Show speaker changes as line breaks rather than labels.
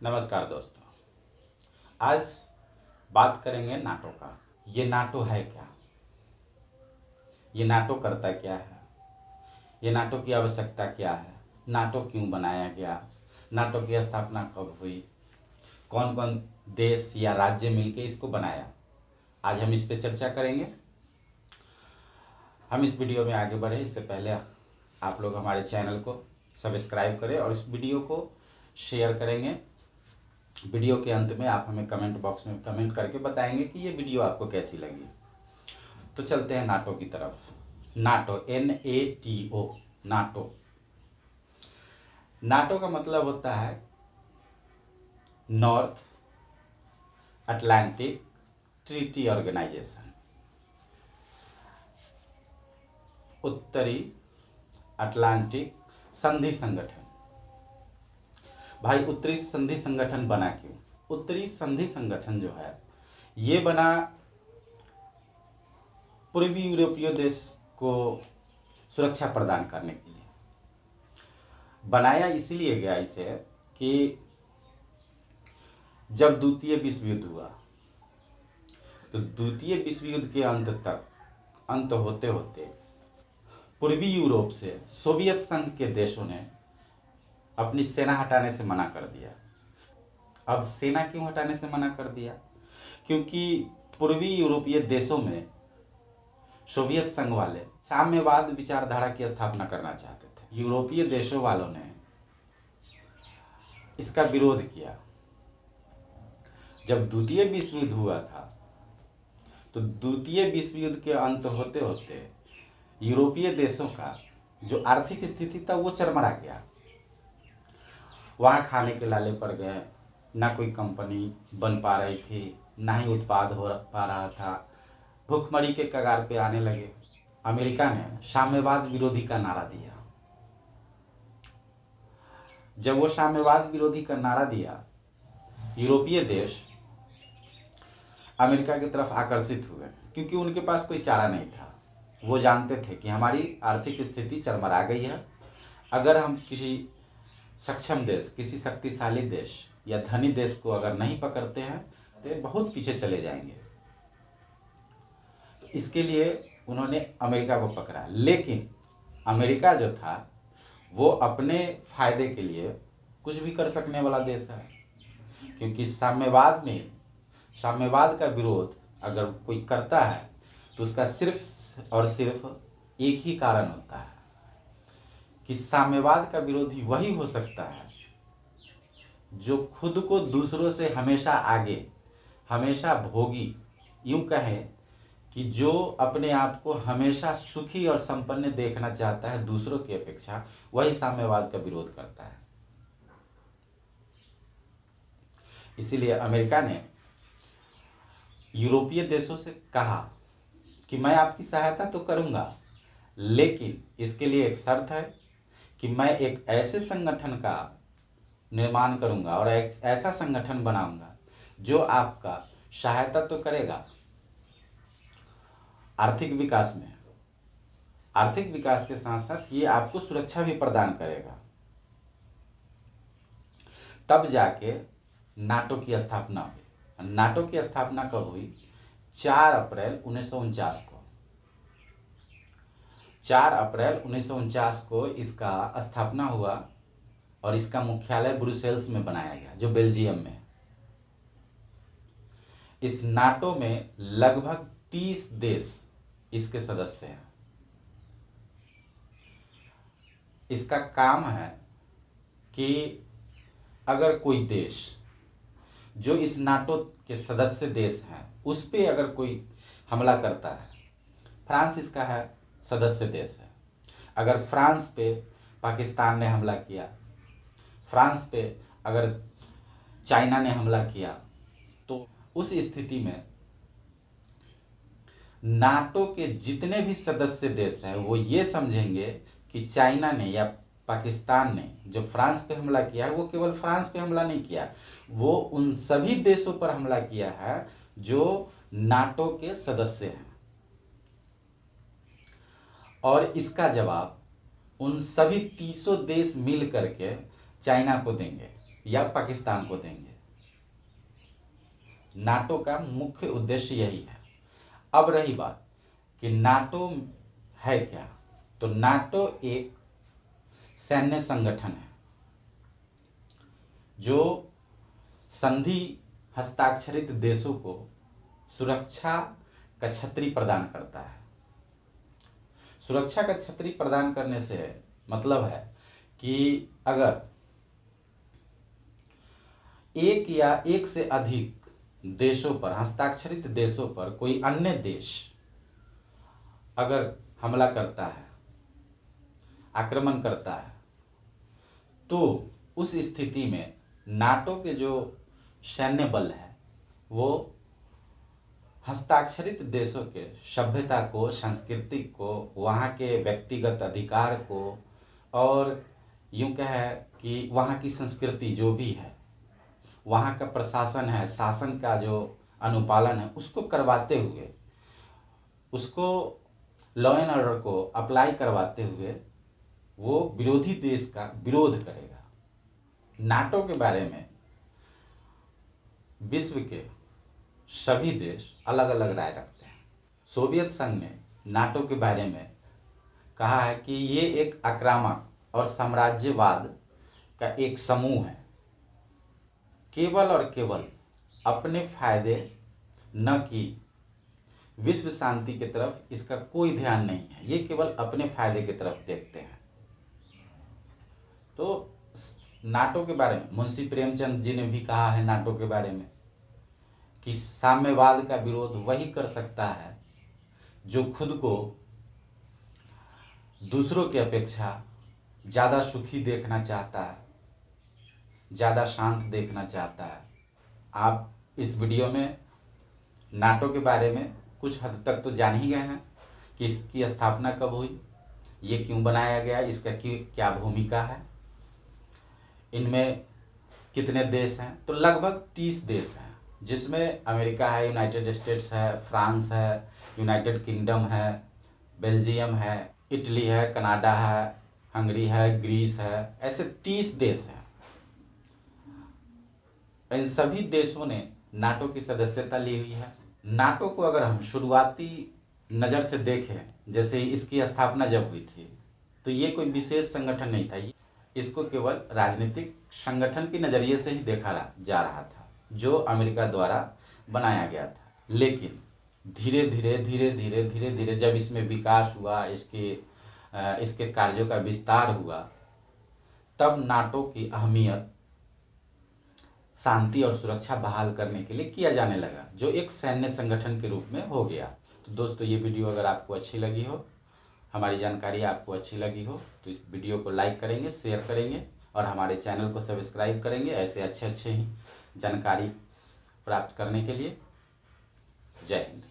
नमस्कार दोस्तों। आज बात करेंगे नाटो का। ये नाटो है क्या? ये नाटो करता क्या है? ये नाटो की आवश्यकता क्या है? नाटो क्यों बनाया गया? नाटो की स्थापना कब हुई? कौन कौन देश या राज्य मिलकर इसको बनाया? आज हम इस पे चर्चा करेंगे। हम इस वीडियो में आगे बढ़े इससे पहले आप लोग हमारे चैनल को सब्सक्राइब करें और इस वीडियो को शेयर करेंगे। वीडियो के अंत में आप हमें कमेंट बॉक्स में कमेंट करके बताएंगे कि ये वीडियो आपको कैसी लगी। तो चलते हैं नाटो की तरफ। NATO NATO NATO. नाटो का मतलब होता है नॉर्थ अटलांटिक ट्रीटी ऑर्गेनाइजेशन। उत्तरी अटलांटिक संधि संगठन। भाई उत्तरी संधि संगठन बना क्यों? उत्तरी संधि संगठन जो है ये बना पूर्वी यूरोपीय देश को सुरक्षा प्रदान करने के लिए। बनाया इसलिए गया इसे कि जब द्वितीय विश्व युद्ध हुआ तो द्वितीय विश्व युद्ध के अंत होते होते पूर्वी यूरोप से सोवियत संघ के देशों ने अपनी सेना हटाने से मना कर दिया। अब सेना क्यों हटाने से मना कर दिया? क्योंकि पूर्वी यूरोपीय देशों में सोवियत संघ वाले साम्यवाद विचारधारा की स्थापना करना चाहते थे। यूरोपीय देशों वालों ने इसका विरोध किया। जब द्वितीय विश्व युद्ध हुआ था तो द्वितीय विश्व युद्ध के अंत होते होते यूरोपीय देशों का जो आर्थिक स्थिति था वो चरमरा गया। वहाँ खाने के लाले पड़ गए, ना कोई कंपनी बन पा रही थी, ना ही उत्पाद हो पा रहा था, भूखमरी के कगार पे आने लगे। अमेरिका ने साम्यवाद विरोधी का नारा दिया। जब वो साम्यवाद विरोधी का नारा दिया, यूरोपीय देश अमेरिका की तरफ आकर्षित हुए क्योंकि उनके पास कोई चारा नहीं था। वो जानते थे कि हमारी आर्थिक स्थिति चरमरा गई है। अगर हम किसी सक्षम देश, किसी शक्तिशाली देश या धनी देश को अगर नहीं पकड़ते हैं तो बहुत पीछे चले जाएंगे। तो इसके लिए उन्होंने अमेरिका को पकड़ा। लेकिन अमेरिका जो था वो अपने फायदे के लिए कुछ भी कर सकने वाला देश है, क्योंकि साम्यवाद का विरोध अगर कोई करता है तो उसका सिर्फ और सिर्फ एक ही कारण होता है कि साम्यवाद का विरोधी वही हो सकता है जो खुद को दूसरों से हमेशा आगे, हमेशा भोगी, यूं कहें कि जो अपने आप को हमेशा सुखी और संपन्न देखना चाहता है दूसरों की अपेक्षा, वही साम्यवाद का विरोध करता है। इसीलिए अमेरिका ने यूरोपीय देशों से कहा कि मैं आपकी सहायता तो करूंगा, लेकिन इसके लिए एक शर्त है कि मैं एक ऐसे संगठन का निर्माण करूंगा और एक ऐसा संगठन बनाऊंगा जो आपका सहायता तो करेगा आर्थिक विकास में, आर्थिक विकास के साथ साथ ये आपको सुरक्षा भी प्रदान करेगा। तब जाके नाटो की स्थापना हुई। नाटो की स्थापना कब हुई? 4 अप्रैल 1949 को। 4 अप्रैल 1949 को इसका स्थापना हुआ और इसका मुख्यालय ब्रुसेल्स में बनाया गया, जो बेल्जियम में है। इस नाटो में लगभग 30 देश इसके सदस्य हैं। इसका काम है कि अगर कोई देश जो इस नाटो के सदस्य देश हैं उस पे अगर कोई हमला करता है, फ्रांस इसका है सदस्य देश है, अगर फ्रांस पे पाकिस्तान ने हमला किया, फ्रांस पे अगर चाइना ने हमला किया, तो उस स्थिति में नाटो के जितने भी सदस्य देश हैं वो ये समझेंगे कि चाइना ने या पाकिस्तान ने जो फ्रांस पे हमला किया है वो केवल फ्रांस पे हमला नहीं किया, वो उन सभी देशों पर हमला किया है जो नाटो के सदस्य हैं। और इसका जवाब उन सभी 30 देश मिल करके चाइना को देंगे। या पाकिस्तान को देंगे। नाटो का मुख्य उद्देश्य यही है। अब रही बात कि नाटो है क्या, तो नाटो एक सैन्य संगठन है जो संधि हस्ताक्षरित देशों को सुरक्षा का छतरी प्रदान करता है। सुरक्षा का छतरी प्रदान करने से मतलब है कि अगर एक या एक से अधिक देशों पर, हस्ताक्षरित देशों पर कोई अन्य देश अगर हमला करता है, आक्रमण करता है, तो उस स्थिति में नाटो के जो सैन्य बल है वो हस्ताक्षरित देशों के सभ्यता को, संस्कृति को, वहाँ के व्यक्तिगत अधिकार को और यूँ कहे कि वहाँ की संस्कृति जो भी है, वहाँ का प्रशासन है, शासन का जो अनुपालन है, उसको करवाते हुए, उसको लॉ एंड ऑर्डर को अप्लाई करवाते हुए वो विरोधी देश का विरोध करेगा। नाटो के बारे में विश्व के सभी देश अलग अलग राय रखते हैं। सोवियत संघ ने नाटो के बारे में कहा है कि ये एक आक्रामक और साम्राज्यवाद का एक समूह है, केवल और केवल अपने फायदे, न कि विश्व शांति की तरफ इसका कोई ध्यान नहीं है। ये केवल अपने फायदे की तरफ देखते हैं। तो नाटो के बारे में मुंशी प्रेमचंद जी ने भी कहा है नाटो के बारे में कि साम्यवाद का विरोध वही कर सकता है जो खुद को दूसरों की अपेक्षा ज़्यादा सुखी देखना चाहता है, ज़्यादा शांत देखना चाहता है। आप इस वीडियो में नाटो के बारे में कुछ हद तक तो जान ही गए हैं कि इसकी स्थापना कब हुई, ये क्यों बनाया गया, इसका क्या भूमिका है, इनमें कितने देश हैं। तो लगभग 30 देश हैं, जिसमें अमेरिका है, यूनाइटेड स्टेट्स है, फ्रांस है, यूनाइटेड किंगडम है, बेल्जियम है, इटली है, कनाडा है, हंगरी है, ग्रीस है, ऐसे 30 देश हैं। इन सभी देशों ने नाटो की सदस्यता ली हुई है। नाटो को अगर हम शुरुआती नज़र से देखें, जैसे इसकी स्थापना जब हुई थी, तो ये कोई विशेष संगठन नहीं था। इसको केवल राजनीतिक संगठन के नज़रिए से ही देखा जा रहा था, जो अमेरिका द्वारा बनाया गया था। लेकिन धीरे धीरे जब इसमें विकास हुआ, इसके कार्यों का विस्तार हुआ, तब नाटो की अहमियत शांति और सुरक्षा बहाल करने के लिए किया जाने लगा, जो एक सैन्य संगठन के रूप में हो गया। तो दोस्तों, ये वीडियो अगर आपको अच्छी लगी हो, हमारी जानकारी आपको अच्छी लगी हो, तो इस वीडियो को लाइक करेंगे, शेयर करेंगे और हमारे चैनल को सब्सक्राइब करेंगे ऐसे अच्छे ही जानकारी प्राप्त करने के लिए। जय हिंद।